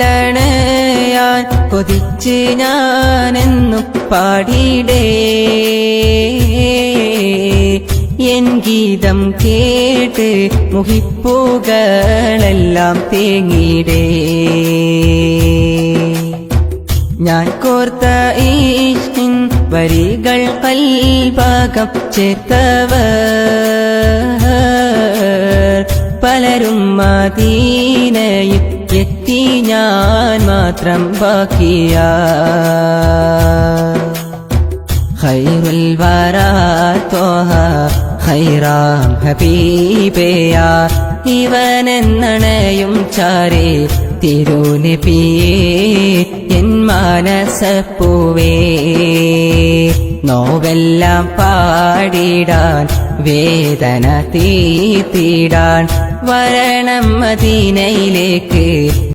അരികില്ലണയാൻ കൊതിച്ച് ഞാനെന്നും പാടിയിടേ എൻ ഗീതം കേട്ട് മുഹിപ്പുകളെല്ലാം തേങ്ങിടേ ഞാൻ കോർത്ത ഈശ്കിൻ വരികൾ കൽബകം ചേർത്തവർ പലരും മദീനയിൽ എത്തി ഞാൻ മാത്രം ബാക്കിയാ ഖൈറുൽ വറാ ത്വഹ ഖൈറാം ഹബീബയാ ഇവനെന്നണയും ചാരേ തിരുനബിയേ എൻ മാനസപ്പൂവേ നോവെല്ലാം പാടിടാൻ വേദന തീർത്തിടാൻ വരണം മദീനയിലേക്ക്